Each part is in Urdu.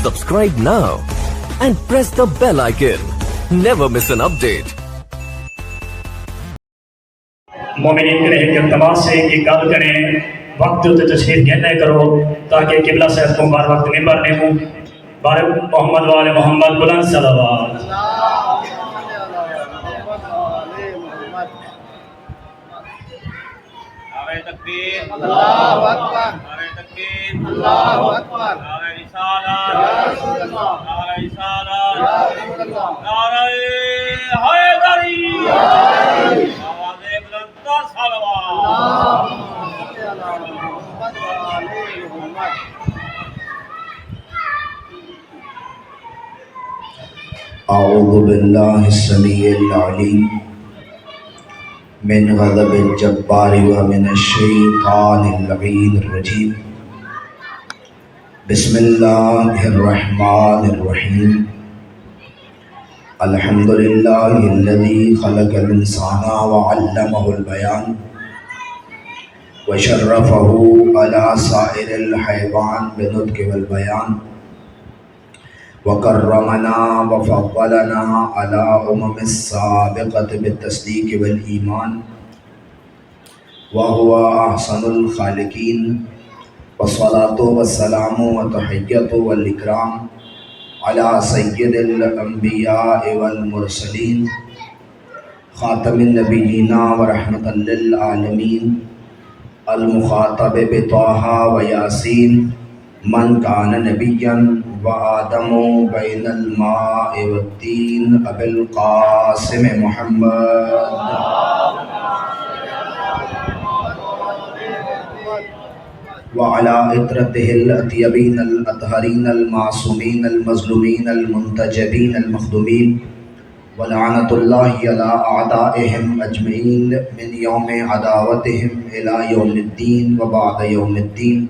Subscribe now and press the bell icon. Never miss an update. مومنین کے اقتباس سے کہ کل کریں وقت تے تشریف گھنے کرو تاکہ قبلہ صاحب کو بار وقت ممبر نے ہوں بار محمد والے محمد بلند صلوات نعرہ تکبیر اللہ اکبر نعرہ تکبیر اللہ اکبر نعرہ رسالت یا رسول اللہ نعرہ رسالت یا رسول اللہ نعرہ حیدری یا حیدری آواز بلند صلوات اللہم صل علی محمد و آل محمد اعوذ باللہ السمیع العلیم من غضب الجبار ومن الشیطان اللعین الرجیم بسم اللہ الرحمن الرحیم الحمدللہ الذی خلق الانسان وعلمہ البیان وشرفہ علی سائر الحیوان بنطق والبیان وکرمنا وفضلنا على السابقة بالتصدیق والایمان وهو احسن الخالقین والصلاة والسلام والتحیۃ والاکرام على سید الانبیاء والمرسلین خاتم النبیین ورحمۃ للعالمین المخاطب بطہ ویاسین من کان نبیا وآدم بین الماء والدین ابی القاسم محمد وعلى اطرته الاطیبین الاطہرین المعصومین المظلومین المنتجبین المخدومین ولعنۃ اللہ علی اعدائهم اجمعین من یوم عداوتهم الى یوم الدین وبعد یوم الدین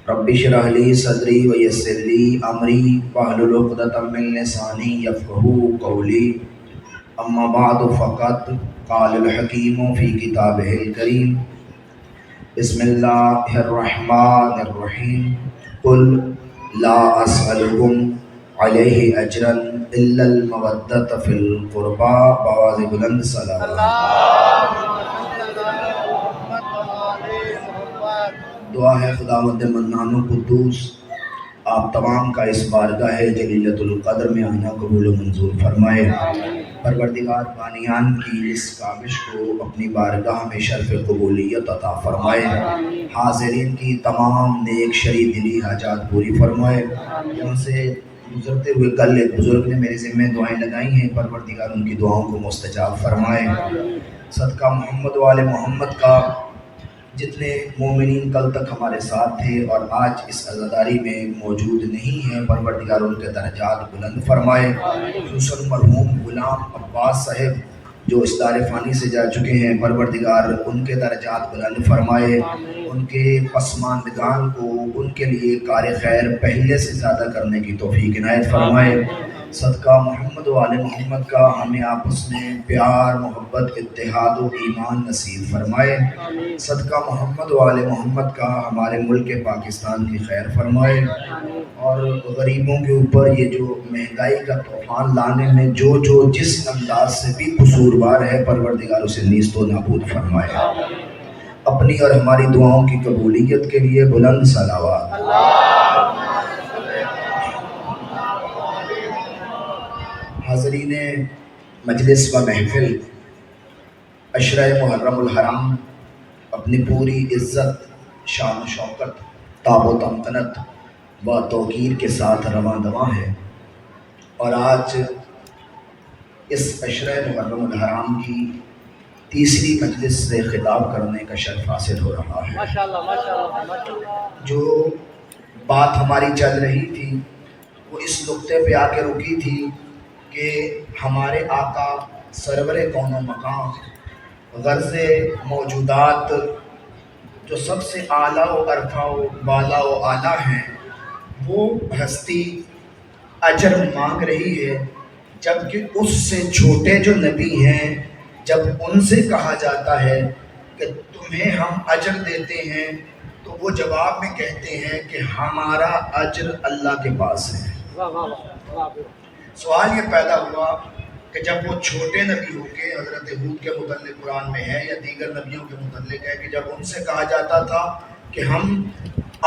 رب اشرح لی صدری ویسر لی امری واحلل عقدۃ من لسانی یفقہوا قولی اما بعد فقد قال الحکیم فی کتابہ الکریم بسم اللہ الرحمن الرحیم قل لا اسألکم علیہ اجرا الا المودۃ فی القربى بآواز بلند صلوات دعا ہے خداوند منان و قدوس آپ تمام کا اس بارگاہ جلیلۃ القدر میں آنا قبول و منظور فرمائے پروردگار بانیان کی اس کاوش کو اپنی بارگاہ میں شرف قبولیت عطا فرمائے حاضرین کی تمام نیک شرع دلی حاجات پوری فرمائے یہاں سے گزرتے ہوئے کل ایک بزرگ نے میرے ذمہ دعائیں لگائی ہیں پروردگار ان کی دعاؤں کو مستجاب فرمائے صدقہ محمد والے محمد کا جتنے مومنین کل تک ہمارے ساتھ تھے اور آج اس عزاداری میں موجود نہیں ہیں پروردگار ان کے درجات بلند فرمائے خصوصاً مرحوم غلام عباس صاحب جو اس دار فانی سے جا چکے ہیں پروردگار ان کے درجات بلند فرمائے ان کے پسماندگان کو ان کے لیے کار خیر پہلے سے زیادہ کرنے کی توفیق عنایت فرمائے صدقہ محمد و آل محمد کا ہمیں آپس میں پیار محبت اتحاد و ایمان نصیب فرمائے صدقہ محمد و آل محمد کا ہمارے ملک پاکستان کی خیر فرمائے اور غریبوں کے اوپر یہ جو مہنگائی کا طوفان لانے میں جو جس انداز سے بھی قصوروار ہے پروردگار اسے نیست و نابود فرمائے اپنی اور ہماری دعاؤں کی قبولیت کے لیے بلند صلوات حاضرین مجلس و محفل عشرہ محرم الحرام اپنی پوری عزت شان و شوکت تاب و تمکنت و توقیر کے ساتھ رواں دواں ہے اور آج اس عشرہ محرم الحرام کی تیسری مجلس سے خطاب کرنے کا شرف حاصل ہو رہا ہے جو بات ہماری چل رہی تھی وہ اس نقطے پہ آ کے رکی تھی کہ ہمارے آقا سرور کون و مقام غرض موجودات جو سب سے اعلیٰ و ارفع و بالا و اعلیٰ ہیں وہ ہستی اجر مانگ رہی ہے جبکہ اس سے چھوٹے جو نبی ہیں جب ان سے کہا جاتا ہے کہ تمہیں ہم اجر دیتے ہیں تو وہ جواب میں کہتے ہیں کہ ہمارا اجر اللہ کے پاس ہے۔ سوال یہ پیدا ہوا کہ جب وہ چھوٹے نبی ہو کے حضرت ہود کے متعلق قرآن میں ہے یا دیگر نبیوں کے متعلق ہے کہ جب ان سے کہا جاتا تھا کہ ہم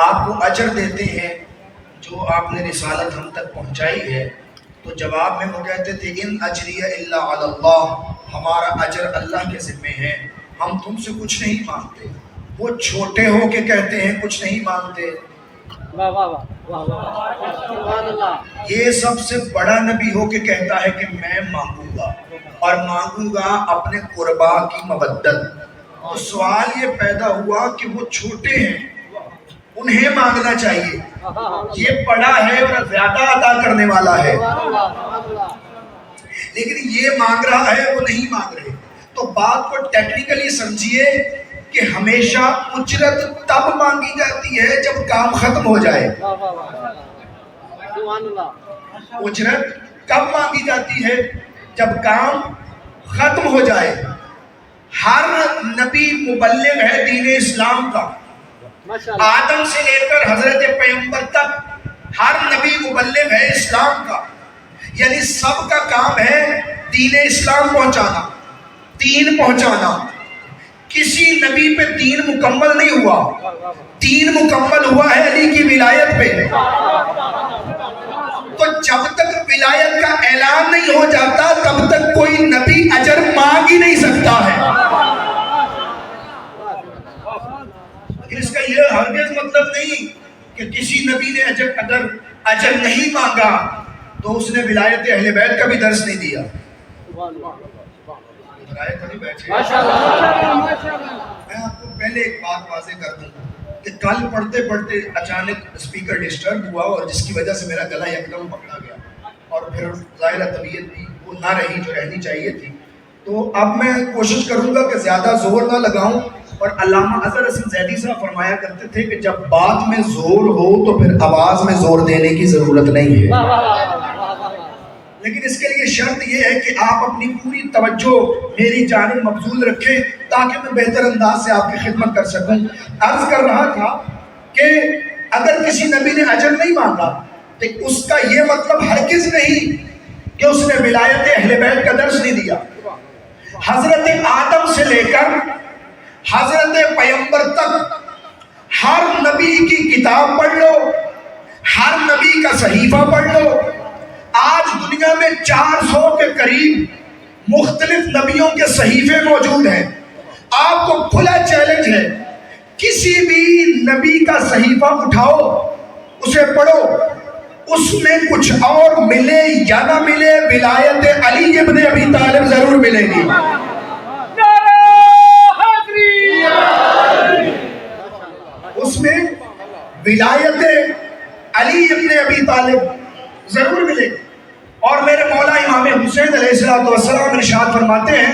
آپ کو اجر دیتے ہیں جو آپ نے رسالت ہم تک پہنچائی ہے، تو جواب میں وہ کہتے تھے ان اجری الا علی اللہ، ہمارا اجر اللہ کے ذمے ہے، ہم تم سے کچھ نہیں مانگتے۔ وہ چھوٹے ہو کے کہتے ہیں کچھ نہیں مانگتے۔ یہ سب سے بڑا نبی ہو کے کہتا ہے کہ میں مانگوں گا اور مانگوں گا اپنے قربا کی مودت۔ تو سوال یہ پیدا ہوا کہ وہ چھوٹے ہیں، انہیں مانگنا چاہیے، یہ بڑا ہے اور زیادہ عطا کرنے والا ہے، لیکن یہ مانگ رہا ہے وہ نہیں مانگ رہے۔ تو بات کو ٹیکنیکلی سمجھیے کہ ہمیشہ اجرت تب مانگی جاتی ہے جب کام ختم ہو جائے۔ اجرت کب مانگی جاتی ہے؟ جب کام ختم ہو جائے۔ ہر نبی مبلغ ہے دین اسلام کا، آدم سے لے کر حضرت پیغمبر تک ہر نبی مبلغ ہے اسلام کا، یعنی سب کا کام ہے دین اسلام پہنچانا، دین پہنچانا۔ کسی نبی پہ دین مکمل نہیں ہوا، دین مکمل ہوا ہے علی کی ولایت پہ۔ تو جب تک ولایت کا اعلان نہیں ہو جاتا تب تک کوئی نبی اجر مانگ ہی نہیں سکتا ہے۔ لیکن اس کا یہ ہرگز مطلب نہیں کہ کسی نبی نے اگر اجر نہیں مانگا تو اس نے ولایت اہل بیت کا بھی درس نہیں دیا۔ میں آپ کو پہلے ایک بات واضح کر دوں کہ کل پڑھتے پڑھتے اچانک اسپیکر ڈسٹرب ہوا اور جس کی وجہ سے میرا گلا یکدم پکڑا گیا اور پھر ظاہرہ طبیعت بھی وہ نہ رہی جو رہنی چاہیے تھی۔ تو اب میں کوشش کروں گا کہ زیادہ زور نہ لگاؤں، اور علامہ اظہر حسن زیدی صاحب فرمایا کرتے تھے کہ جب بات میں زور ہو تو پھر آواز میں زور دینے کی ضرورت نہیں ہے، لیکن اس کے لیے شرط یہ ہے کہ آپ اپنی پوری توجہ میری جانب مبذول رکھیں تاکہ میں بہتر انداز سے آپ کی خدمت کر سکوں۔ عرض کر رہا تھا کہ اگر کسی نبی نے اجر نہیں مانگا تو اس کا یہ مطلب ہرگز نہیں کہ اس نے ولایت اہل بیت کا درس نہیں دیا۔ حضرت آدم سے لے کر حضرت پیغمبر تک ہر نبی کی کتاب پڑھ لو، ہر نبی کا صحیفہ پڑھ لو۔ آج دنیا میں 400 کے قریب مختلف نبیوں کے صحیفے موجود ہیں۔ آپ کو کھلا چیلنج ہے، کسی بھی نبی کا صحیفہ اٹھاؤ، اسے پڑھو، اس میں کچھ اور ملے یا نہ ملے ولایت علی ابن ابی طالب ضرور ملے گی۔ اس میں ولایت علی ابن ابی طالب ضرور ملے گی۔ اور میرے مولا امام حسین علیہ السلام ارشاد فرماتے ہیں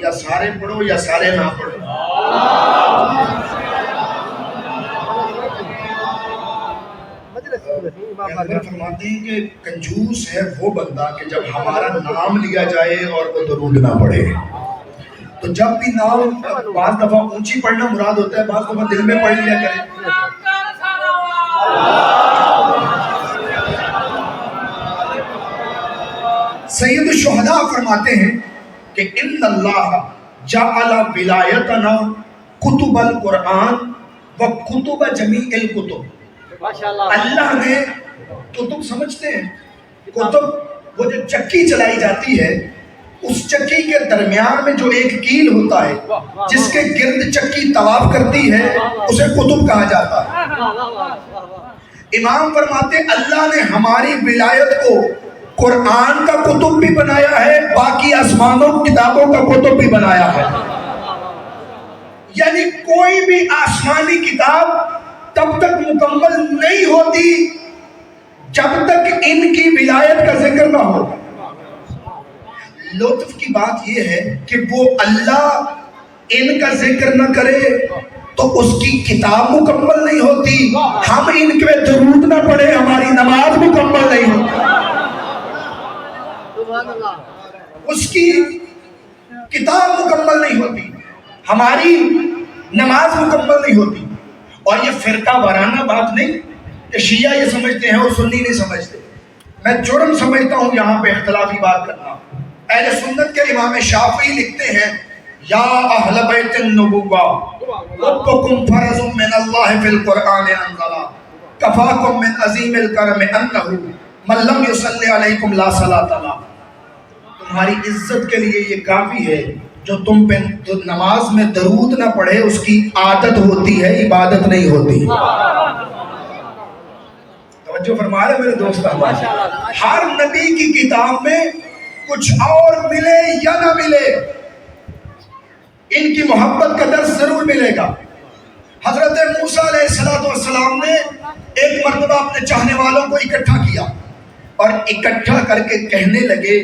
یا سارے پڑھو یا سارے نہ پڑھو۔ فرماتے ہیں کہ کنجوس ہے وہ بندہ کہ جب ہمارا نام لیا جائے اور وہ درود نہ پڑھے۔ تو جب بھی نام بعض دفعہ اونچی پڑھنا مراد ہوتا ہے، بعض دفعہ دل میں پڑھ لیا کرے۔ سید الشہداء فرماتے ہیں کہ ان اللہ جعل ولایتنا کتب القرآن و کتب جمیع الکتب۔ اللہ نے کتب سمجھتے ہیں، کتب وہ جو چکی چلائی جاتی ہے، اس چکی کے درمیان میں جو ایک کیل ہوتا ہے جس کے گرد چکی طواف کرتی ہے اسے کتب کہا جاتا ہے۔ امام فرماتے اللہ نے ہماری ولایت کو قرآن کا کتب بھی بنایا ہے، باقی آسمانوں کتابوں کا کتب بھی بنایا ہے۔ یعنی کوئی بھی آسمانی کتاب تب تک مکمل نہیں ہوتی جب تک ان کی ولایت کا ذکر نہ ہو۔ لطف کی بات یہ ہے کہ وہ اللہ ان کا ذکر نہ کرے تو اس کی کتاب مکمل نہیں ہوتی، ہم ان کے درود نہ پڑھے ہماری نماز مکمل نہیں ہوتی، اس کی کتاب مکمل نہیں ہوتی۔ ہماری نماز مکمل نہیں ہوتی. اور یہ فرقہ وارانہ بات نہیں کہ شیعہ یہ سمجھتے ہیں اور سنی نہیں سمجھتے. میں جرم سمجھتا ہوں یہاں پہ اختلافی بات کرنا. اہل سنت کے امام شافعی لکھتے ہیں یا اہل بیت النبوہ ربکم فرض من اللہ فی القرآن انزلا کفاکم من عظیم الکرم انہ من لم یصلی علیکم لا صلاۃ له. تمہاری عزت کے لیے یہ کافی ہے جو تم پہ نماز میں درود نہ پڑھے اس کی عادت ہوتی ہے، عبادت نہیں ہوتی. توجہ فرما رہے میرے دوست. ہر نبی کی کتاب میں کچھ اور ملے یا نہ ملے ان کی محبت کا درس ضرور ملے گا. حضرت موسیٰ علیہ السلام نے ایک مرتبہ اپنے چاہنے والوں کو اکٹھا کیا اور اکٹھا کر کے کہنے لگے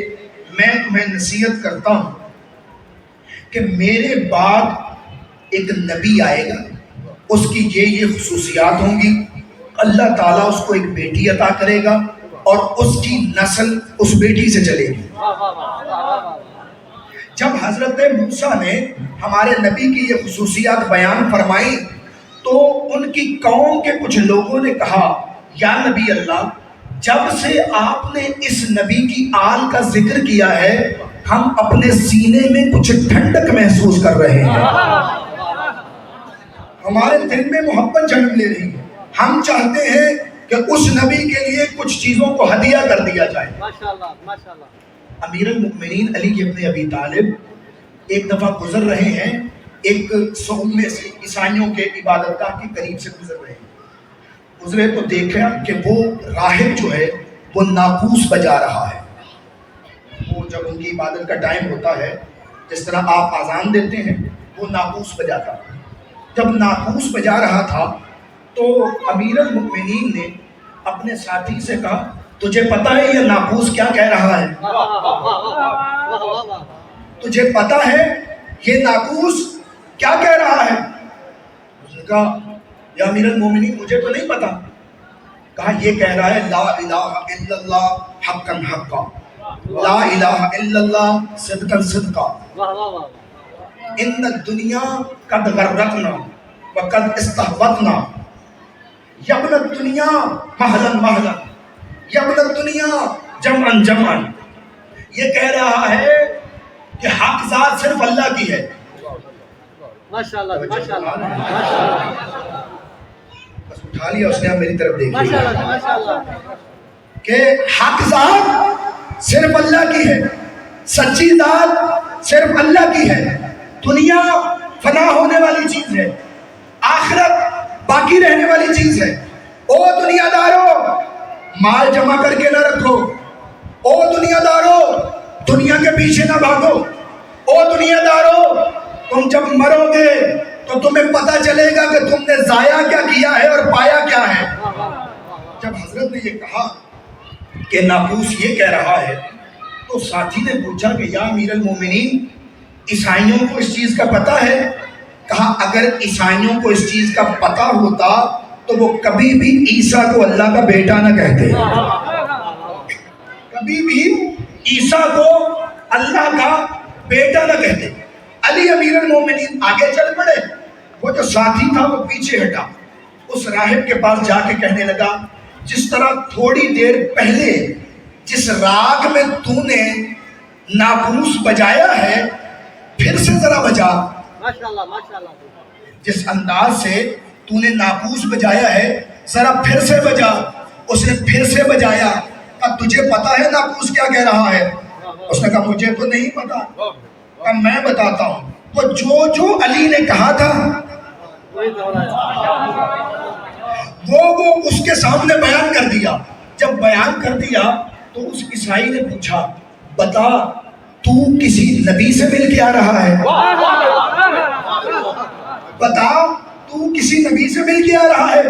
میں تمہیں نصیحت کرتا ہوں کہ میرے بعد ایک نبی آئے گا، اس کی یہ خصوصیات ہوں گی. اللہ تعالیٰ اس کو ایک بیٹی عطا کرے گا اور اس کی نسل اس بیٹی سے چلے گی. جب حضرت موسیٰ نے ہمارے نبی کی یہ خصوصیات بیان فرمائی تو ان کی قوم کے کچھ لوگوں نے کہا یا نبی اللہ، جب سے آپ نے اس نبی کی آل کا ذکر کیا ہے ہم اپنے سینے میں کچھ ٹھنڈک محسوس کر رہے ہیں. ہمارے دل میں محبت جنم لے رہی ہے. ہم چاہتے ہیں کہ اس نبی کے لیے کچھ چیزوں کو ہدیہ کر دیا جائے. امیر المؤمنین علی ابن ابی طالب ایک دفعہ گزر رہے ہیں ایک صوم میں سے عیسائیوں کے عبادت گاہ کے قریب سے گزر رہے ہیں. گزرے تو دیکھا کہ وہ راہب جو ہے وہ ناقوس بجا رہا ہے. وہ جب ان کی عبادت کا ٹائم ہوتا ہے جس طرح آپ اذان دیتے ہیں وہ ناقوس بجاتا. جب ناقوس بجا رہا تھا تو امیر المؤمنین نے اپنے ساتھی سے کہا تجھے پتا ہے یہ ناقوس کیا کہہ رہا ہے؟ تجھے پتا ہے یہ ناقوس کیا کہہ رہا ہے؟ اس نے کہا یا امیر المومنین مجھے تو نہیں پتا. کہا یہ کہہ رہا ہے لا الہ الا اللہ حقا حقا، لا الہ الا اللہ صدقا صدقا، ان الدنیا قد غرتنا وقد استہوتنا، یبن الدنیا مہلا مہلا، یبن الدنیا جمعا جمعا. یہ کہہ رہا ہے کہ حق ذات صرف اللہ کی ہے. ماشاءاللہ ماشاءاللہ بس اٹھا لیا اس نے میری طرف دیکھی ماشاءاللہ کہ حق ذات صرف اللہ کی ہے، سچی ذات صرف اللہ کی ہے. دنیا فنا ہونے والی چیز ہے، آخرت باقی رہنے والی چیز ہے. او دنیا دارو مال جمع کر کے نہ رکھو، او دنیا دارو دنیا کے پیچھے نہ بھاگو، او دنیا دارو تم جب مرو گے تو تمہیں پتہ چلے گا کہ تم نے ضائع کیا کیا ہے اور پایا کیا ہے. جب حضرت نے یہ کہا کہ ناقوس یہ کہہ رہا ہے تو ساتھی نے پوچھا کہ یا امیر المومنین عیسائیوں کو اس چیز کا پتہ ہے؟ کہا اگر عیسائیوں کو اس چیز کا پتہ ہوتا تو وہ کبھی بھی عیسیٰ کو اللہ کا بیٹا نہ کہتے، کبھی بھی عیسیٰ کو اللہ کا بیٹا نہ کہتے. علی امیر المومنین آگے چل پڑے، وہ جو ساتھی تھا وہ پیچھے ہٹا. اس راہب کے پاس جا کے کہنے لگا جس طرح تھوڑی دیر پہلے جس راگ میں تو نے ناقوس بجایا ہے پھر سے ذرا بجا. ماشاءاللہ ماشاءاللہ. جس انداز سے تو نے ناقوس بجایا ہے ذرا پھر سے بجا. اس نے پھر سے بجایا. اب تجھے پتا ہے ناقوس کیا کہہ رہا ہے؟ اس نے کہا مجھے تو نہیں پتا. کہا میں بتاتا ہوں. وہ جو علی نے کہا تھا وہ اس کے سامنے بیان کر دیا. جب بیان کر دیا تو اس عیسائی نے پوچھا بتا تو کسی نبی سے مل کے آ رہا ہے؟ بتا تو کسی نبی سے مل کے آ رہا ہے؟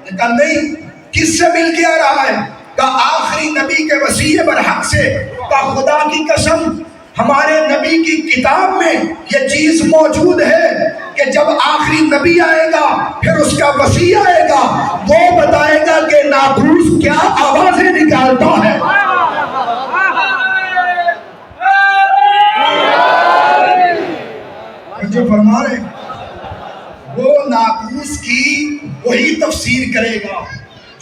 کہا نہیں. کس سے مل کے آ رہا ہے؟ کہا آخری نبی کے وسیع برحق سے. کہا خدا کی قسم ہمارے نبی کی کتاب میں یہ چیز موجود ہے کہ جب آخری نبی آئے گا پھر اس کا وسیع آئے گا وہ بتائے گا کہ ناقوس کیا آوازیں نکالتا ہے. جو فرما رہے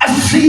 80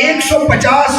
150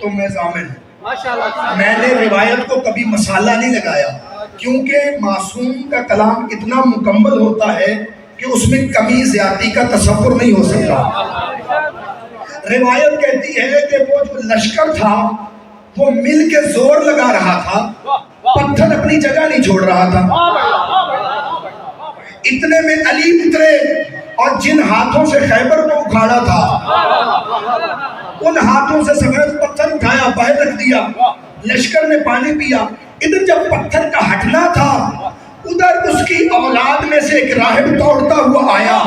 تو میں ضامن ہوں. ماشاءاللہ. میں نے روایت کو کبھی مسالہ نہیں لگایا کیونکہ معصوم کا کلام اتنا مکمل ہوتا ہے کہ اس میں کمی زیادتی کا تصور نہیں ہو سکتا. روایت کہتی ہے کہ وہ جو لشکر تھا وہ مل کے زور لگا رہا تھا, پتھر اپنی جگہ نہیں چھوڑ رہا تھا. اتنے میں علی اترے اور جن ہاتھوں سے خیبر کو اکھاڑا تھا ان ہاتھوں سے سفید پتھر اٹھایا, باہر رکھ دیا. لشکر نے پانی پیا. ادھر جب پتھر کا ہٹنا تھا ادھر اس کی اولاد میں سے ایک راہب دوڑتا ہوا آیا,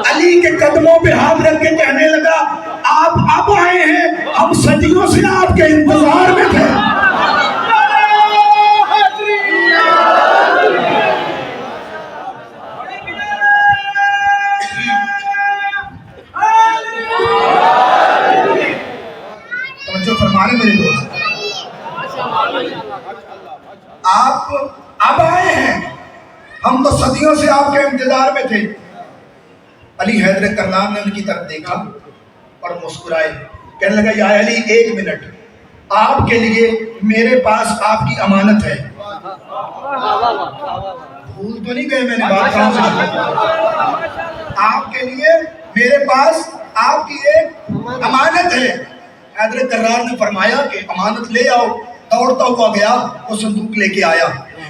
علی کے قدموں پہ ہاتھ رکھ کے کہنے لگا آپ اب آئے ہیں, ہم صدیوں سے آپ کے انتظار میں تھے. توجہ فرما رہے میرے دوست, آپ اب آئے ہیں, ہم تو صدیوں سے آپ کے انتظار میں تھے. علی حیدر کرار نے ان کی طرف دیکھا اور مسکرائے, کہنے لگا یا علی ایک منٹ, آپ کے لیے میرے پاس آپ کی امانت ہے. بھول تو نہیں گئے میں نے بات کہاں سے؟ آپ کے لیے میرے پاس آپ کی ایک امانت ہے. حیدر کرار نے فرمایا کہ امانت لے آؤ. دوڑتا ہوا گیا, وہ صندوق لے کے آیا.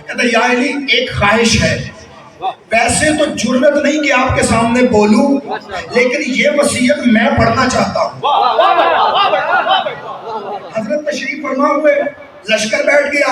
کہتا یا علی ایک خواہش ہے, ویسے تو جرت نہیں کہ آپ کے سامنے بولوں, لیکن یہ وصیت میں پڑھنا چاہتا ہوں. حضرت تشریف فرما ہوئے, لشکر بیٹھ گیا.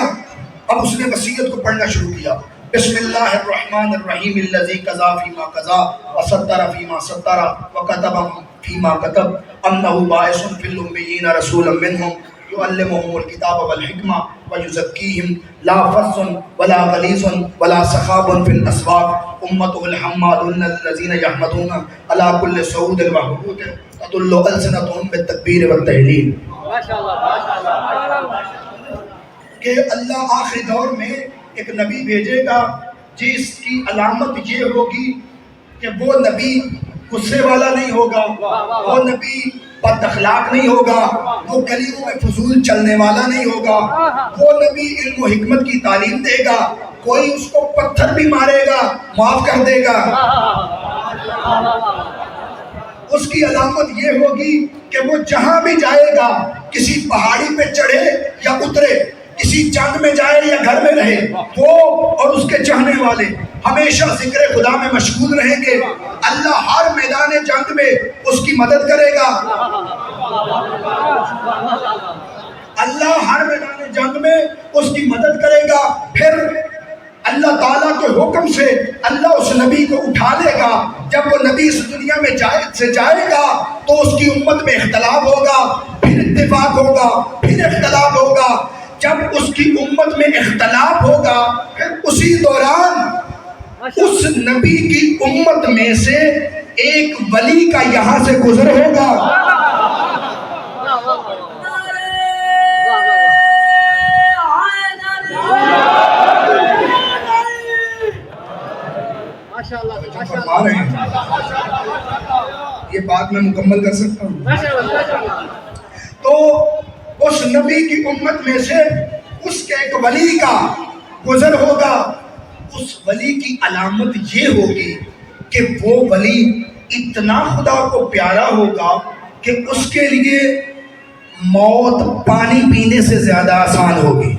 اب اس نے وصیت کو پڑھنا شروع کیا. بسم اللہ الرحمن الرحیم الذی قضا فیما قضا وستر فیما ستر وکتب فیما کتب انہ باعث فی الامیین رسولا منہم يعلمهم الكتاب والحکمہ ويزکیہم لا فظ ولا غلیظ ولا سخاب في الاسواق امته الحمادون الذين يحمدون على كل صعود وهبوط تدل السنتهم بالتکبیر والتہلیل. کہ اللہ آخری دور میں ایک نبی بھیجے گا جس کی علامت یہ ہوگی کہ وہ نبی غصے والا نہیں ہوگا, وہ نبی بد اخلاق نہیں ہوگا, وہ گلیوں میں فضول چلنے والا نہیں ہوگا, وہ نبی علم و حکمت کی تعلیم دے گا, کوئی اس کو پتھر بھی مارے گا معاف کر دے گا. اس کی علامت یہ ہوگی کہ وہ جہاں بھی جائے گا, کسی پہاڑی پہ چڑھے یا اترے, کسی جنگ میں جائے یا گھر میں رہے, وہ اور اس کے چاہنے والے ہمیشہ ذکر خدا میں مشغول رہیں گے. اللہ ہر میدان جنگ میں اس کی مدد کرے گا. اللہ ہر میدان جنگ میں اس کی مدد کرے گا. پھر اللہ تعالیٰ کے حکم سے اللہ اس نبی کو اٹھا لے گا. جب وہ نبی اس دنیا میں جائے گا تو اس کی امت میں اختلاف ہوگا, پھر اتفاق ہوگا, پھر اختلاف ہوگا. جب اس کی امت میں اختلاف ہوگا پھر اسی دوران اس نبی کی امت میں سے ایک ولی کا یہاں سے گزر ہوگا. فرما رہے ہیں, یہ بات میں مکمل کر سکتا ہوں. تو اس نبی کی امت میں سے اس کے ایک ولی کا گزر ہوگا. اس ولی کی علامت یہ ہوگی کہ وہ ولی اتنا خدا کو پیارا ہوگا کہ اس کے لیے موت پانی پینے سے زیادہ آسان ہوگی.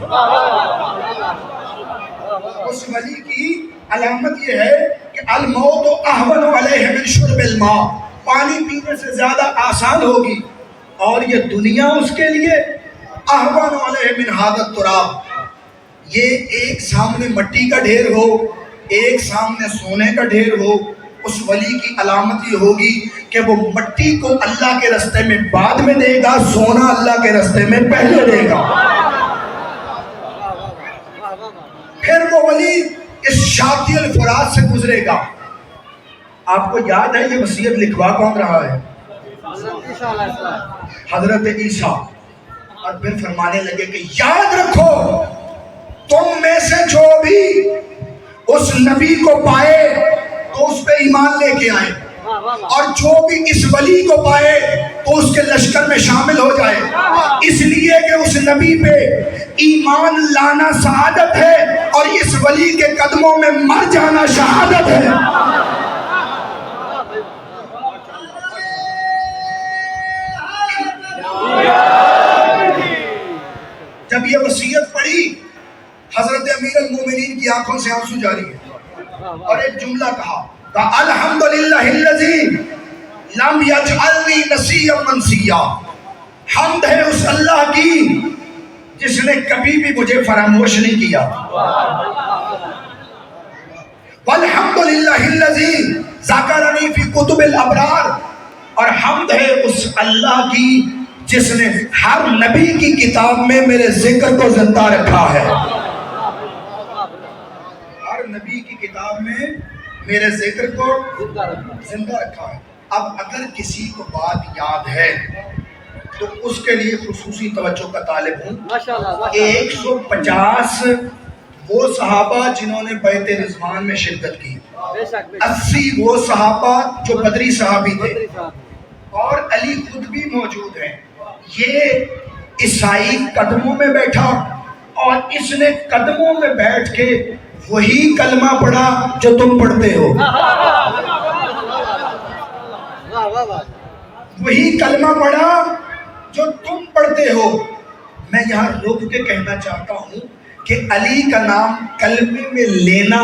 اس ولی کی علامت یہ ہے کہ الموت اہون علیہ من شرب الماء, پانی پینے سے زیادہ آسان ہوگی. اور یہ دنیا اس کے لیے اہون علیہ من ھذا التراب, یہ ایک سامنے مٹی کا ڈھیر ہو, ایک سامنے سونے کا ڈھیر ہو. اس ولی کی علامت یہ ہوگی کہ وہ مٹی کو اللہ کے رستے میں بعد میں دے گا, سونا اللہ کے رستے میں پہلے دے گا. پھر وہ ولی اس شاطئ الفرات سے گزرے گا. آپ کو یاد ہے یہ وصیت لکھوا کون رہا ہے؟ حضرت عیسیٰ. اور پھر فرمانے لگے کہ یاد رکھو تم میں سے جو بھی اس نبی کو پائے تو اس پہ ایمان لے کے آئے, اور جو بھی اس ولی کو پائے تو اس کے لشکر میں شامل ہو جائے، اس لیے کہ اس نبی پہ ایمان لانا سعادت ہے اور اس ولی کے قدموں میں مر جانا شہادت ہے۔ جب یہ وصیت پڑھی حضرت امیر المومنین کی آنکھوں سے آنسو جاری ہے اور ایک جملہ کہا الحمدللہ الذی لم یجعلنی نسیا منسیا، حمد ہے اس اللہ کی جس نے کبھی بھی مجھے فراموش نہیں کیا، والحمدللہ الذی ذکرنی فی کتب الابرار، اور حمد ہے اس اللہ کی جس نے ہر نبی کی کتاب میں میرے ذکر کو زندہ رکھا ہے، ہر نبی کی کتاب میں میرے ذکر کو زندہ رکھا ہے۔ اب اگر کسی کو بات یاد ہے تو اس کے لیے خصوصی توجہ کا طالب ہوں۔ 150 وہ صحابہ جنہوں نے بیعت رضوان میں شرکت کی، 80 وہ صحابہ جو بدری صحابی تھے، اور علی خود بھی موجود ہیں۔ یہ عیسائی قدموں میں بیٹھا اور اس نے قدموں میں بیٹھ کے وہی کلمہ پڑھا جو تم پڑھتے ہو، وہی کلمہ پڑھا جو تم پڑھتے ہو۔ میں یہاں رک کے کہنا چاہتا ہوں کہ علی کا نام کلمے میں لینا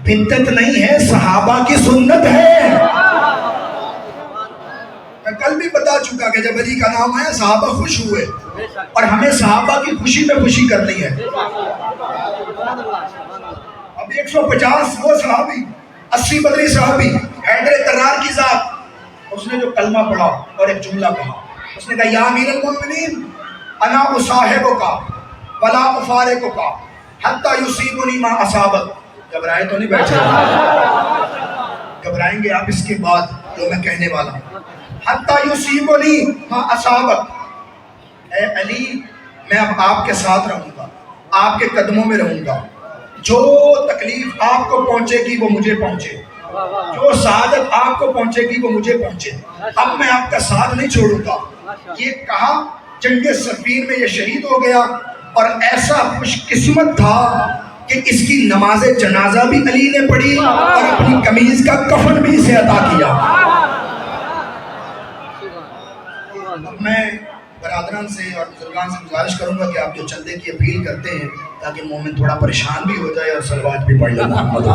بدعت نہیں ہے، صحابہ کی سنت ہے۔ میں کل بھی بتا چکا کہ جب علی کا نام آیا صحابہ خوش ہوئے، اور ہمیں صحابہ کی خوشی میں خوشی کرنی ہے۔ اب 150 وہ صحابی، 80 بدری صحابی، حیدر کرار کی ذات، اس نے جو کلمہ پڑھا اور ایک جملہ کہا، اس نے کہا یا امیر المومنین انا اصاحبک ولا افارقک حتی یصیبنی ما اصابک۔ گھبرائے تو نہیں بیٹھے، گھبرائیں گے آپ اس کے بعد جو میں کہنے والا ہوں۔ حتی یصیبنی ما اصابک، اے علی میں اب آپ کے ساتھ رہوں گا، آپ کے قدموں میں رہوں گا، جو تکلیف آپ کو پہنچے گی وہ مجھے پہنچے، جو سعادت آپ کو پہنچے گی وہ مجھے پہنچے، اب میں آپ کا ساتھ نہیں چھوڑوں گا۔ یہ کہا، جنگ صفین میں یہ شہید ہو گیا، اور ایسا خوش قسمت تھا کہ اس کی نماز جنازہ بھی علی نے پڑھی اور اپنی قمیض کا کفن بھی اسے عطا کیا۔ اب میں برادران سے اور بزرگان سے گزارش کروں گا کہ آپ جو چندے کی اپیل کرتے ہیں تاکہ مومن تھوڑا پریشان بھی ہو جائے اور صلوات بھی پڑھ لے محمد۔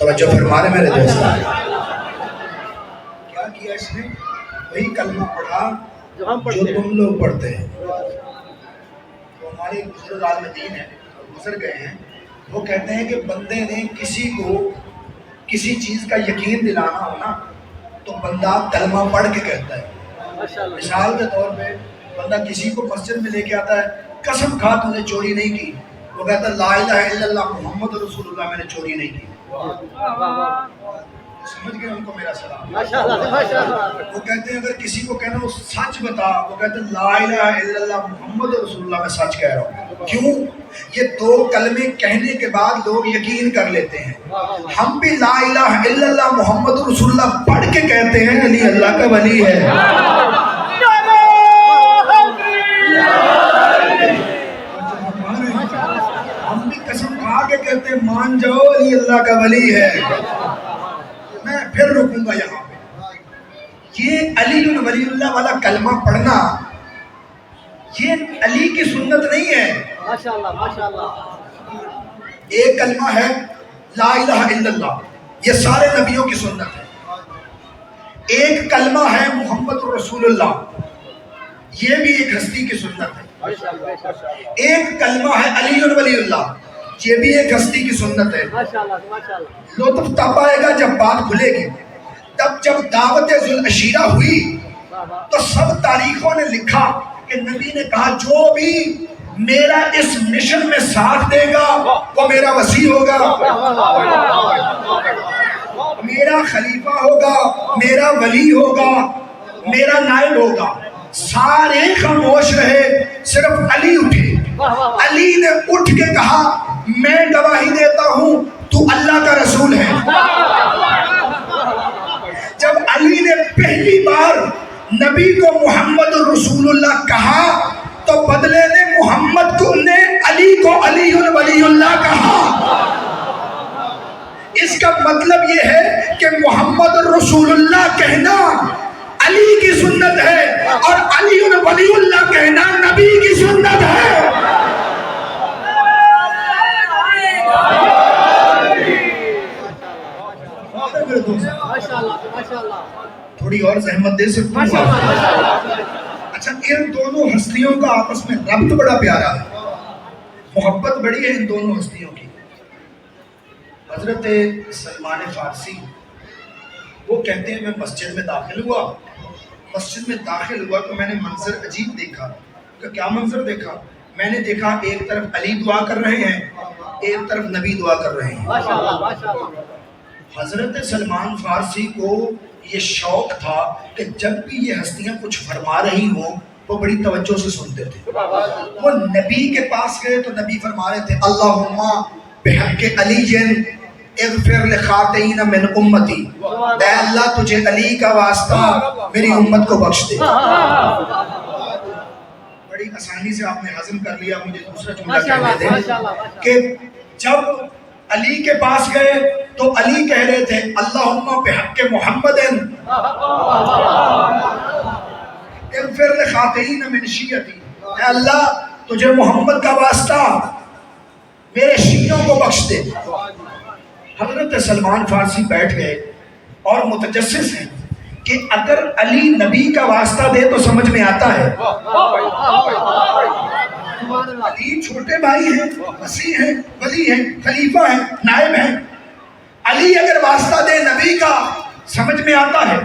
توجہ فرما رہے میرے دوست، کیا کیا اس نے؟ وہی کلمہ پڑھا جو تم لوگ پڑھتے ہیں۔ تو ہمارے بزرگ عالم دین ہیں، گزر گئے ہیں، وہ کہتے ہیں کہ بندے نے کسی کو کسی چیز کا یقین دلانا ہو نا تو بندہ کلمہ پڑھ کے کہتا ہے۔ مثال کے طور پہ بندہ کسی کو مسجد میں لے کے آتا ہے، قسم کھا تو نے چوری نہیں کی، وہ کہتا ہے لا الہ الا اللہ محمد رسول اللہ، میں نے چوری نہیں کی۔ سمجھ گئے ان کو میرا سلام۔ وہ کہتے ہیں اگر کسی کو کہنا وہ سچ بتا، وہ کہتے ہیں لا الہ الا اللہ محمد رسول اللہ، میں سچ کہہ رہا ہوں۔ کیوں؟ یہ دو کلمے کہنے کے بعد لوگ یقین کر لیتے ہیں۔ ہم بھی لا الہ الا اللہ محمد رسول اللہ پڑھ کے کہتے ہیں علی اللہ کا ولی ہے۔ ہم بھی قسم کھا کے کہتے ہیں مان جاؤ علی اللہ کا ولی ہے. میں پھر رکوں گا یہاں پہ. یہ علی ولی اللہ والا کلمہ پڑھنا یہ علی کی سنت نہیں ہے. ماشاءاللہ ماشاءاللہ. ایک کلمہ ہے لا الہ الا اللہ، یہ سارے نبیوں کی سنت ہے. ایک کلمہ ہے محمد رسول اللہ، یہ بھی ایک ہستی کی سنت ہے. ایک کلمہ ہے علی ولی اللہ، یہ بھی ایک ہستی کی سنت ہے. ماشاءاللہ ماشاءاللہ. لطف تب آئے گا جب بات کھلے گی. تب جب دعوت ذوالعشیرہ ہوئی تو سب تاریخوں نے لکھا کہ نبی نے کہا جو بھی میرا اس مشن میں ساتھ دے گا وہ میرا وسیع ہوگا، میرا خلیفہ ہوگا، میرا ولی ہوگا، میرا نائب ہوگا. سارے خاموش رہے، صرف علی اٹھے. علی نے اٹھ کے کہا میں گواہی دیتا ہوں تو اللہ کا رسول ہے. جب علی نے پہلی بار نبی کو محمد رسول اللہ کہا تو بدلے نے محمد کو نے علی کو علی ولی اللہ کہا. اس کا مطلب یہ ہے کہ محمد رسول اللہ کہنا علی کی سنت ہے اور علی ولی اللہ کہنا نبی کی سنت ہے. ماشاءاللہ ماشاءاللہ. تھوڑی اور زحمت دے سکتا ہوں. اچھا، ان دونوں ہستیوں کا آپس میں ربط بڑا پیارا ہے، محبت بڑی ہے ان دونوں ہستیوں کی. حضرت سلمان فارسی وہ کہتے ہیں میں مسجد میں داخل ہوا تو میں نے منظر عجیب دیکھا. کہ کیا منظر دیکھا؟ میں نے دیکھا ایک طرف علی دعا کر رہے ہیں، ایک طرف نبی دعا کر رہے ہیں. ماشاءاللہ ماشاءاللہ. حضرت سلمان فارسی کو یہ شوق تھا کہ جب بھی یہ ہستیاں کچھ فرما رہی ہوں وہ بڑی توجہ سے سنتے تھے. وہ نبی کے پاس گئے تو نبی فرما رہے تھے اللہم بحق علی اغفر لخاطئین من امتی، اے اللہ تجھے علی کا واسطہ میری امت کو بخش دے. بڑی آسانی سے آپ نے ہضم کر لیا. مجھے دوسرا جملہ کہنے دیں کہ جب علی کے پاس گئے تو علی کہہ رہے تھے اللہم بحق محمد اغفر لخاطئین من شیعتی، اے اللہ تجھے محمد کا واسطہ میرے شیعوں کو بخش دے. حضرت سلمان فارسی بیٹھ گئے اور متجسس ہیں کہ اگر علی نبی کا واسطہ دے تو سمجھ میں آتا ہے. علی چھوٹے بھائی ہیں، وسیع ہیں، ولی ہیں، خلیفہ ہیں، نائب ہیں. علی اگر واسطہ دے نبی کا سمجھ میں آتا ہے،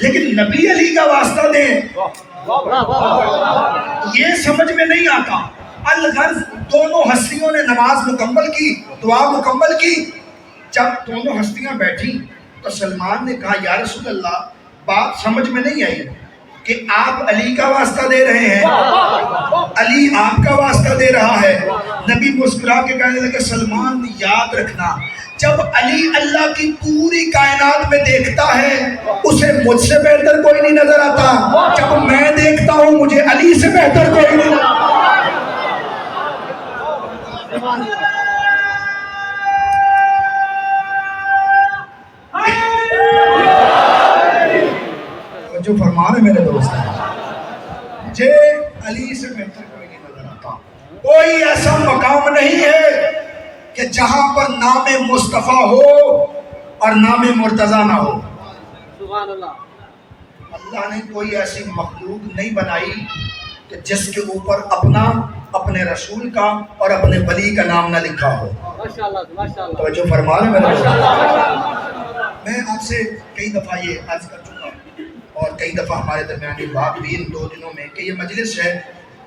لیکن نبی علی کا واسطہ دے یہ سمجھ میں نہیں آتا. الغرض دونوں ہستیوں نے نماز مکمل کی، دعا مکمل کی. جب دونوں ہستیاں بیٹھی تو سلمان نے کہا یا رسول اللہ بات سمجھ میں نہیں آئی کہ آپ علی کا واسطہ دے رہے ہیں، علی آپ کا واسطہ دے رہا ہے. نبی مسکرا کے کہنے لگے سلمان یاد رکھنا جب علی اللہ کی پوری کائنات میں دیکھتا ہے اسے مجھ سے بہتر کوئی نہیں نظر آتا، جب میں دیکھتا ہوں مجھے علی سے بہتر کوئی نہیں نظر آتا. جو فرما رہے میرے دوست ہیں جے علی سے بہتر کوئی نہیں نظر آتا. کوئی ایسا مقام نہیں ہے کہ جہاں پر نام مصطفیٰ ہو اور نام مرتضیٰ نہ ہو. سبحان اللہ. اللہ نے کوئی ایسی مخلوق نہیں بنائی کہ جس کے اوپر اپنا، اپنے رسول کا اور اپنے ولی کا نام نہ لکھا ہو. ماشاءاللہ ماشاءاللہ. توجہ فرما رہے میرے دوست ہیں. میں آپ سے کئی دفعہ یہ عرض کر چکا ہوں اور کئی دفعہ ہمارے درمیان یہ بات بھی ان 2 دنوں میں کہ یہ مجلس ہے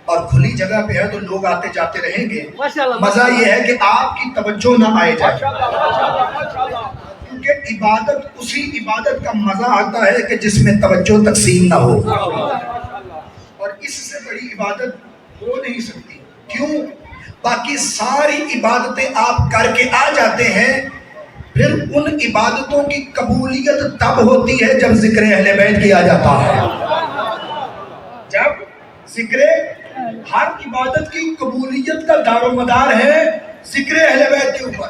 اور کھلی جگہ پہ ہے تو لوگ آتے جاتے رہیں گے. مزہ یہ ہے کہ آپ کی توجہ نہ آئے جائے، کیونکہ عبادت اسی عبادت کا مزہ آتا ہے کہ جس میں توجہ تقسیم نہ ہو، اور اس سے بڑی عبادت ہو نہیں سکتی. کیوں؟ باقی ساری عبادتیں آپ کر کے آ جاتے ہیں، پھر ان عبادتوں کی قبولیت تب ہوتی ہے جب ذکر اہل بیت کیا جاتا ہے. جب ذکر، ہر عبادت کی قبولیت کا دار و مدار ہے ذکر اہل بیت کے اوپر.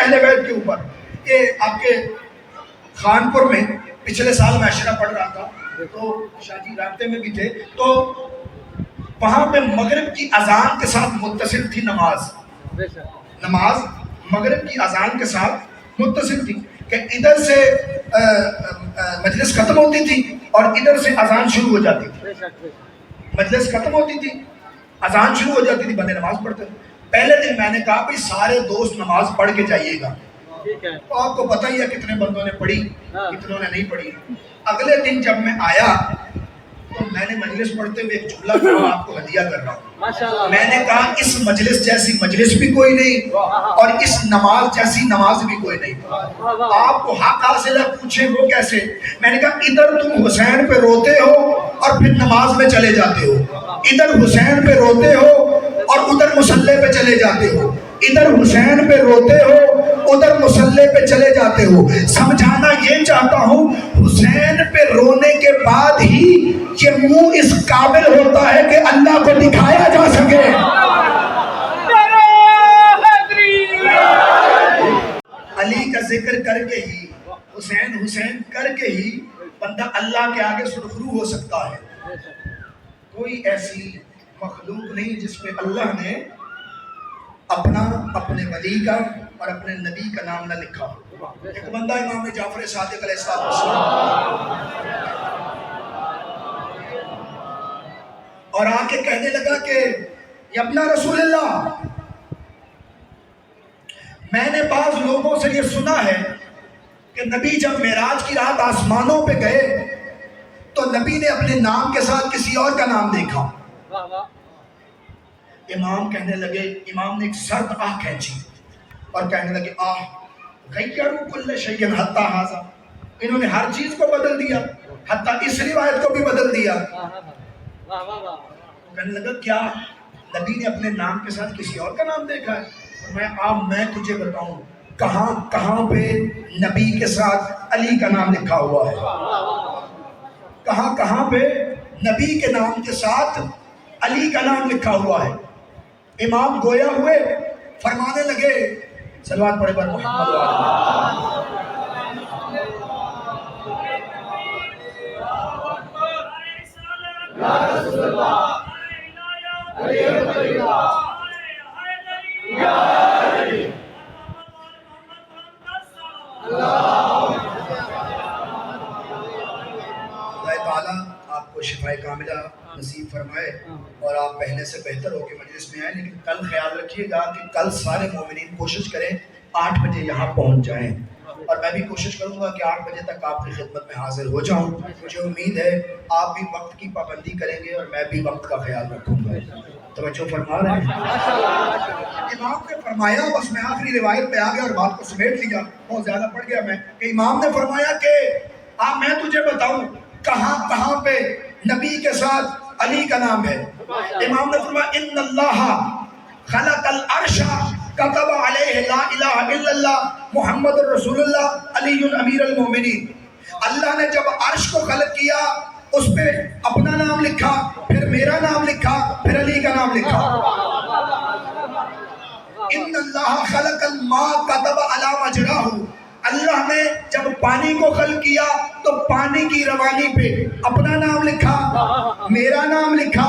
اہل بیت کے اوپر. کہ آپ کے خانپور میں پچھلے سال معاشرہ پڑھ رہا تھا تو شاہ جی رابطے میں بھی تھے, تو وہاں پہ مغرب کی اذان کے ساتھ متصل تھی نماز. بے شک نماز مغرب کی اذان کے ساتھ متصل تھی کہ ادھر سے مجلس ختم ہوتی تھی اور ادھر سے اذان شروع ہو جاتی تھی. بے شک بے شک مجلس ختم ہوتی تھی, اذان شروع ہو جاتی تھی, بندے نماز پڑھتے تھے. پہلے دن میں نے کہا بھائی سارے دوست نماز پڑھ کے جائیے گا. ٹھیک ہے تو آپ کو پتہ ہی ہے کتنے بندوں نے پڑھی, کتنوں نے نہیں پڑھی. اگلے دن جب میں آیا تو میں نے مجلس پڑھتے ہوئے ایک جملہ کہا, آپ کو ہدیہ کر رہا ہوں. ماشاءاللہ میں نے کہا اس مجلس جیسی مجلس بھی کوئی نہیں اور اس نماز جیسی نماز بھی کوئی نہیں. آپ کو حق حاصل ہے, پوچھیں وہ کیسے. میں نے کہا ادھر تم حسین پہ روتے ہو اور پھر نماز میں چلے جاتے ہو, ادھر حسین پہ روتے ہو اور ادھر مصلی پہ چلے جاتے ہو, ادھر حسین پہ روتے ہو ادھر مصلی پہ چلے جاتے ہو. سمجھانا یہ چاہتا ہوں حسین پہ رونے کے بعد ہی یہ منہ اس قابل ہوتا ہے کہ اللہ کو دکھایا جا سکے. علی کا ذکر کر کے ہی, حسین حسین کر کے ہی بندہ اللہ کے آگے سرخرو ہو سکتا ہے. کوئی ایسی مخلوق نہیں جس پہ اللہ نے اپنا, اپنے ولی کا اور اپنے نبی کا نام نہ لکھا ہو. ایک بندہ امام جعفر صادق علیہ السلام اور آ کے کہنے لگا کہ یا ابن رسول اللہ, میں نے بعض لوگوں سے یہ سنا ہے کہ نبی جب معراج کی رات آسمانوں پہ گئے تو نبی نے اپنے نام کے ساتھ کسی اور کا نام دیکھا. واہ واہ امام کہنے لگے, امام نے ایک سرد آہ کھینچی اور کہنے لگے آہ غیروا کل شیء حتی ھذا, انہوں نے ہر چیز کو بدل دیا, حتی اس روایت کو بھی بدل دیا. واہ واہ واہ کہنے لگا کیا نبی نے اپنے نام کے ساتھ کسی اور کا نام دیکھا ہے؟ میں تجھے بتاؤں کہاں کہاں پہ نبی کے ساتھ علی کا نام لکھا ہوا ہے, کہاں کہاں پہ نبی کے نام کے ساتھ علی کا نام لکھا ہوا ہے. امام گویا ہوئے فرمانے لگے صلوات پڑھے پر محمد اللہ تعالیٰ آپ کو شفائے کاملہ نصیب فرمائے اور آپ پہلے سے بہتر ہو کے مجلس میں آئیں. لیکن کل خیال رکھیے گا کہ کل سارے مومنین کوشش کریں 8 بجے یہاں پہنچ جائیں, اور میں بھی کوشش کروں گا کہ 8 بجے تک آپ کی خدمت میں حاضر ہو جاؤں. مجھے امید ہے آپ بھی وقت کی پابندی کریں گے اور میں بھی وقت کا خیال رکھوں گا. توجہ فرما رہے ہیں. امام نے فرمایا, بس میں آخری روایت پہ آ گیا اور بات کو سمیٹ لیا, بہت زیادہ پڑھ گیا میں, کہ امام نے فرمایا کہ میں تجھے بتاؤں کہاں کہاں پہ نبی کے ساتھ علی کا نام ہے. امام نے فرمایا ان اللہ خلق العرش کتب علیہ لا الہ الا اللہ محمد رسول اللہ علی امیر المومنین. اللہ نے جب عرش کو خلق کیا اس پہ اپنا نام لکھا, پھر میرا نام لکھا, پھر علی کا نام لکھا. ان اللہ خلق الماء کتب علی مجراہ, اللہ نے جب پانی کو خلق کیا تو پانی کی روانی پہ اپنا نام لکھا, میرا نام لکھا.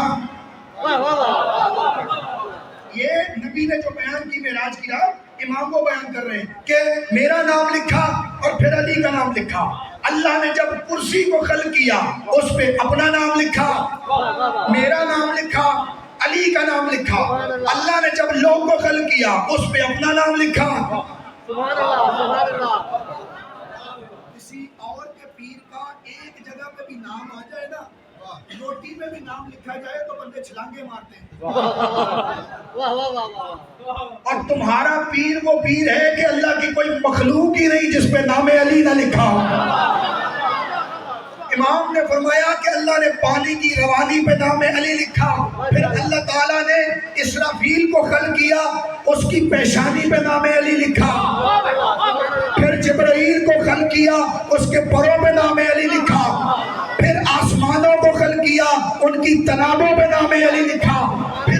یہ نبی نے جو بیان کی معراج کی رات امام کو بیان کر رہے ہیں کہ میرا نام لکھا اور پھر علی کا نام لکھا. اللہ نے جب کرسی کو خلق کیا اس پہ اپنا نام لکھا, میرا نام لکھا, علی کا نام لکھا. اللہ نے جب لوگ کو خلق کیا اس پہ اپنا نام لکھا. سبحان اللہ سبحان اللہ. کسی اور کے پیر کا ایک جگہ پہ بھی نام آ جائے نا, روٹی میں بھی نام لکھا جائے تو بندے چھلانگے مارتے ہیں. واہ واہ واہ واہ. اور تمہارا پیر وہ پیر ہے کہ اللہ کی کوئی مخلوق ہی نہیں جس پہ نام علی نہ لکھا ہو. امام نے فرمایا کہ اللہ نے پانی کی روانی پہ نام علی لکھا, پھر اللہ تعالیٰ نے اسرافیل کو خلق کیا اس کی پیشانی پہ نام علی لکھا, پھر جبرائیل کو خلق کیا اس کے پروں پہ نام علی لکھا, پھر آسمانوں کو خلق کیا ان کی تنابوں پہ نام علی لکھا, پھر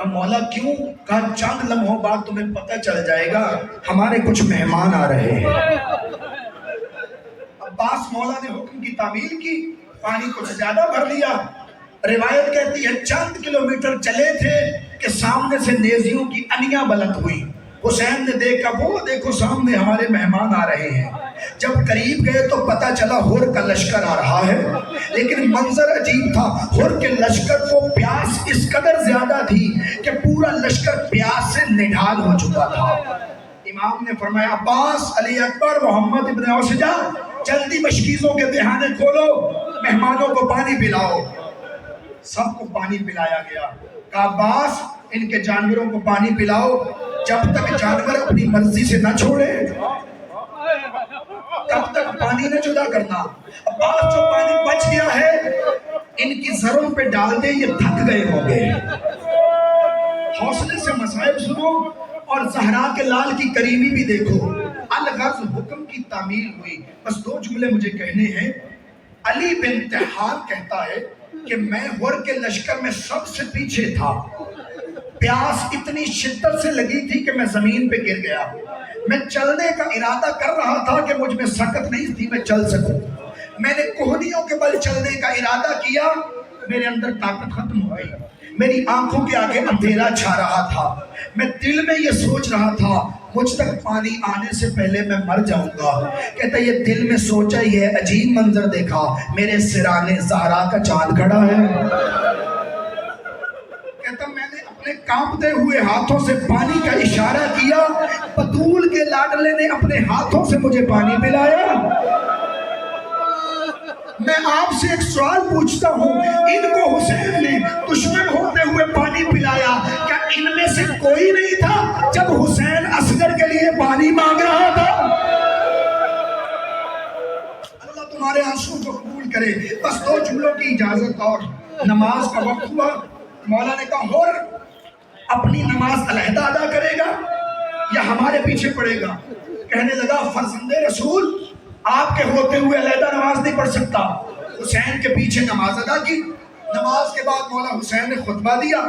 کہا مولا کیوں؟ کہا چند لمحوں بعد تمہیں پتہ چل جائے گا، ہمارے کچھ مہمان آ رہے ہیں۔ عباس مولا نے حکم کی تعمیل کی، پانی کچھ زیادہ بھر لیا۔ روایت کہتی ہے چند کلومیٹر چلے تھے کہ سامنے سے نیزیوں کی انیاں بلند ہوئی۔ حسین نے دیکھا وہ دیکھو سامنے ہمارے مہمان آ رہے ہیں۔ جب قریب گئے تو پتہ چلا ہور کا لشکر آ رہا ہے، لیکن منظر عجیب تھا۔ ہور کے لشکر کو پیاس اس قدر زیادہ تھی کہ پورا لشکر پیاس سے نڈھال ہو چکا تھا۔ امام نے فرمایا عباس، علی اکبر، محمد ابن اوسجا، جلدی مشکیزوں کے دہانے کھولو، مہمانوں کو پانی پلاؤ۔ سب کو پانی پلایا گیا۔ کہا عباس ان کے جانوروں کو پانی پلاؤ، جب تک جانور اپنی مرضی سے نہ چھوڑے تب تک پانی نہ جدا کرنا۔ عباس جو پانی بچ گیا ہے ان کی زروں پہ ڈال دے، یہ تھک گئے ہوں گے۔ حوصلے سے مسائل سنو اور زہرا کے لال کی کریمی بھی دیکھو۔ الغرض حکم کی تعمیل ہوئی۔ بس 2 جملے مجھے کہنے ہیں۔ علی بن طحان کہتا ہے کہ میں ہور کے لشکر میں سب سے پیچھے تھا، پیاس اتنی شدت سے لگی تھی کہ میں زمین پہ گر گیا۔ میں چلنے کا ارادہ کر رہا تھا کہ مجھ میں سکت نہیں تھی میں چل سکوں۔ میں نے کوہنیوں کے بل چلنے کا ارادہ کیا، میرے اندر طاقت ختم ہو گئی، میری آنکھوں کے آگے اندھیرا چھا رہا تھا۔ میں دل میں یہ سوچ رہا تھا مجھ تک پانی آنے سے پہلے میں مر جاؤں گا۔ کہتا یہ دل میں سوچا، یہ عجیب منظر دیکھا، میرے سرانے زہرا کا چاند کھڑا ہے۔ کہتا میں نے اپنے کانپتے ہوئے ہاتھوں سے پانی کا اشارہ کیا، بطول کے لاڈلے نے اپنے ہاتھوں سے مجھے پانی پلایا۔ میں آپ سے ایک سوال پوچھتا ہوں، ان کو حسین نے دشمن ہوتے ہوئے پانی پلایا، کیا ان میں سے کوئی نہیں تھا جب حسین اصغر کے لیے پانی مانگ رہا تھا؟ اللہ تمہارے آنسو کو قبول کرے۔ بس 2 جملوں کی اجازت اور نماز کا وقت ہوا۔ مولا نے کہا ہور اپنی نماز علیحدہ ادا کرے گا یا ہمارے پیچھے پڑے گا؟ کہنے لگا فرزند رسول آپ کے ہوتے ہوئے علیحدہ نماز نہیں پڑھ سکتا۔ حسین کے پیچھے نماز ادا کی۔ نماز کے بعد مولا حسین نے خطبہ دیا۔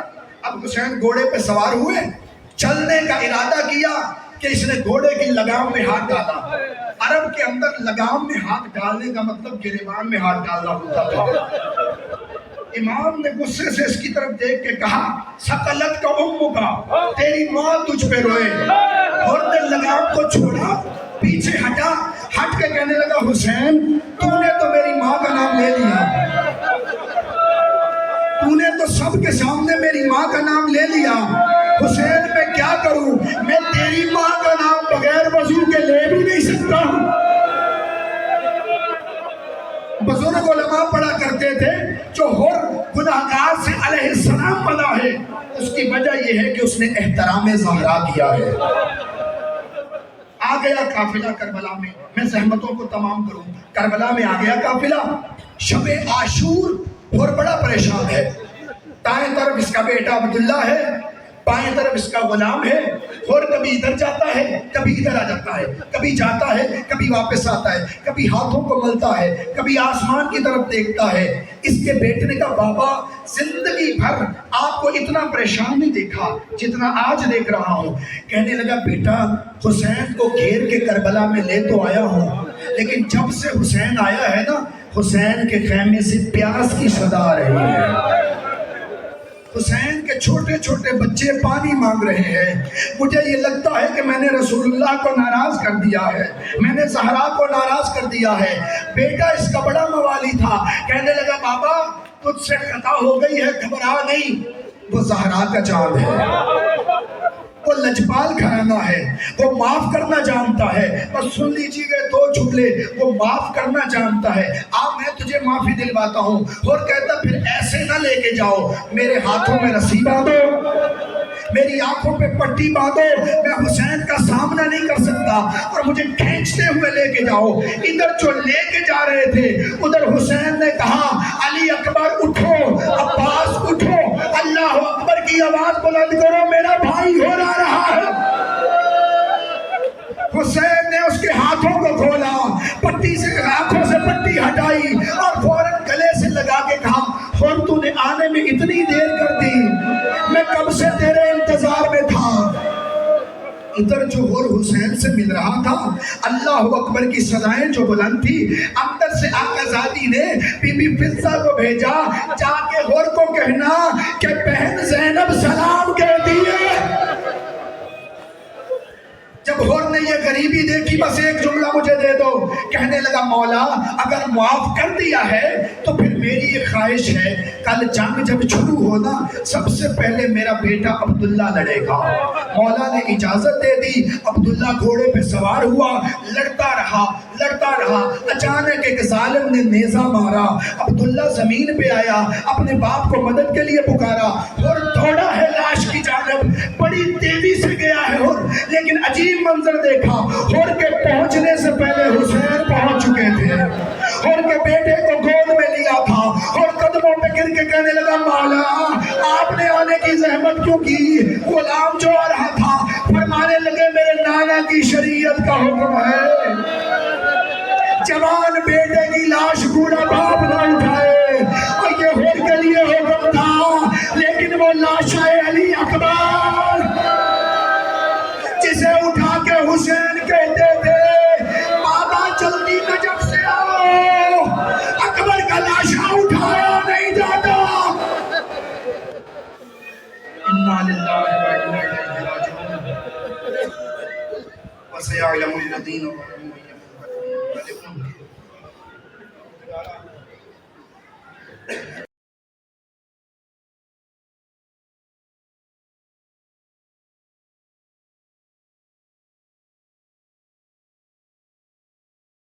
اب حسین گھوڑے پہ سوار ہوئے، چلنے کا ارادہ کیا کہ اس نے گھوڑے کی لگام میں ہاتھ ڈالا۔ عرب کے اندر لگام میں ہاتھ ڈالنے کا مطلب گریبان میں ہاتھ ڈالنا ہوتا تھا۔ امام نے غصے سے اس کی طرف دیکھ کے کہا ثقلت کا امو کا، تیری ماں تجھ پہ روئے۔ اور نے لگام کو چھوڑا، پیچھے ہٹا، ہٹ کے کہنے لگا حسین تو نے تو میری ماں کا نام لے لیا، تو نے تو سب کے سامنے میری ماں کا نام لے لیا۔ حسین میں کیا کروں؟ میں تیری ماں کا نام بغیر وضو کے لے بھی نہیں سکتا۔ بزرگ علماء پڑھا کرتے تھے جو ہر گناہگار سے علیہ السلام بنا ہے، اس کی وجہ یہ ہے کہ اس نے احترام زہرا کیا ہے۔ آ گیا قافلہ کربلا میں، میں زحمتوں کو تمام کروں۔ کربلا میں آ گیا قافلہ، شب عاشور، اور بڑا پریشان ہے۔ دائیں طرف اس کا بیٹا عبداللہ ہے، بائیں طرف اس کا غلام ہے، اور کبھی ادھر جاتا ہے کبھی ادھر آ جاتا ہے، کبھی جاتا ہے کبھی واپس آتا ہے، کبھی ہاتھوں کو ملتا ہے، کبھی آسمان کی طرف دیکھتا ہے۔ اس کے بیٹے نے کہا بابا زندگی بھر آپ کو اتنا پریشان نہیں دیکھا جتنا آج دیکھ رہا ہوں۔ کہنے لگا بیٹا حسین کو گھیر کے کربلا میں لے تو آیا ہوں، لیکن جب سے حسین آیا ہے نا، حسین کے خیمے سے پیاس کی صدا آ رہی ہے۔ حسین کے چھوٹے چھوٹے بچے پانی مانگ رہے ہیں۔ مجھے یہ لگتا ہے کہ میں نے رسول اللہ کو ناراض کر دیا ہے، میں نے زہرا کو ناراض کر دیا ہے۔ بیٹا اس کا بڑا موالی تھا، کہنے لگا بابا تجھ سے خطا ہو گئی ہے، گھبرا نہیں، وہ زہرا کا چاند ہے، وہ لجپال گھرانہ ہے، وہ معاف کرنا جانتا ہے۔ بس سن لیجیے گئے 2 جملے، وہ معاف کرنا جانتا ہے۔ میں تجھے معافی دلواتا ہوں۔ اور کہتا پھر ایسے نہ لے کے جاؤ، میرے ہاتھوں میں رسی باندھو، میری آنکھوں پہ پٹی باندھو، میں حسین کا سامنا نہیں کر سکتا، اور مجھے کھینچتے ہوئے لے کے جاؤ۔ ادھر جو لے کے جا رہے تھے ادھر حسین نے کہا علی اکبر اٹھو، عباس اٹھو، اللہ اکبر کی آواز بلند کرو، میرا بھائی ہو رہا ہے۔ حسین نے اس کے ہاتھوں کو کھولا، پٹی سے آنکھوں سے پٹی ہٹائی اور فوراً گلے سے لگا کے کہا اور تو نے آنے میں اتنی دیر کر دی، میں کب سے منظر جو اور حسین سے مل رہا تھا، اللہ اکبر کی صدائیں جو بلند تھی، اندر سے آقا زادی نے بی بی فضہ کو بھیجا، جا کے اور کو کہنا کہ بہن زینب سلام کہتی ہے۔ جب ہور نے یہ غریبی دیکھی، بس ایک جملہ مجھے دے دو، کہنے لگا مولا اگر معاف کر دیا ہے تو پھر میری یہ خواہش ہے، کل جنگ جب شروع ہونا سب سے پہلے میرا بیٹا عبداللہ لڑے گا۔ مولا نے اجازت دے دی، عبداللہ گھوڑے پہ سوار ہوا، لڑتا رہا۔ اچانک ایک ظالم نے نیزہ مارا، عبداللہ زمین پہ آیا، اپنے باپ کو مدد کے لیے پکارا، اور دوڑا ہے لاش کی جانب، بڑی تیزی سے گیا ہے، اور لیکن عجیب منظر دیکھا، اور کے پہنچنے سے پہلے حسین پہنچ چکے تھے، اور کے بیٹے کو گود میں لیا تھا، اور قدموں پہ گر کے کہنے لگا مولا آپ نے آنے کی زحمت کیوں کی؟ غلام جو آ رہا تھا فرمانے لگے میرے نانا کی شریعت کا حکم ہے، جوان بیٹے کی لاش بوڑھا باپ نہ اٹھائے، اور یہ ہور کے لیے حکم تھا، لیکن وہ لاشیں علی اکبر جسے اٹھا کے حسین کہتے تھے بابا جلدی نجف سے آؤ، اکبر کا لاشا اٹھایا نہیں جاتا۔ انا للہ و انا الیہ راجعون۔ وسيعلم الذين ظلموا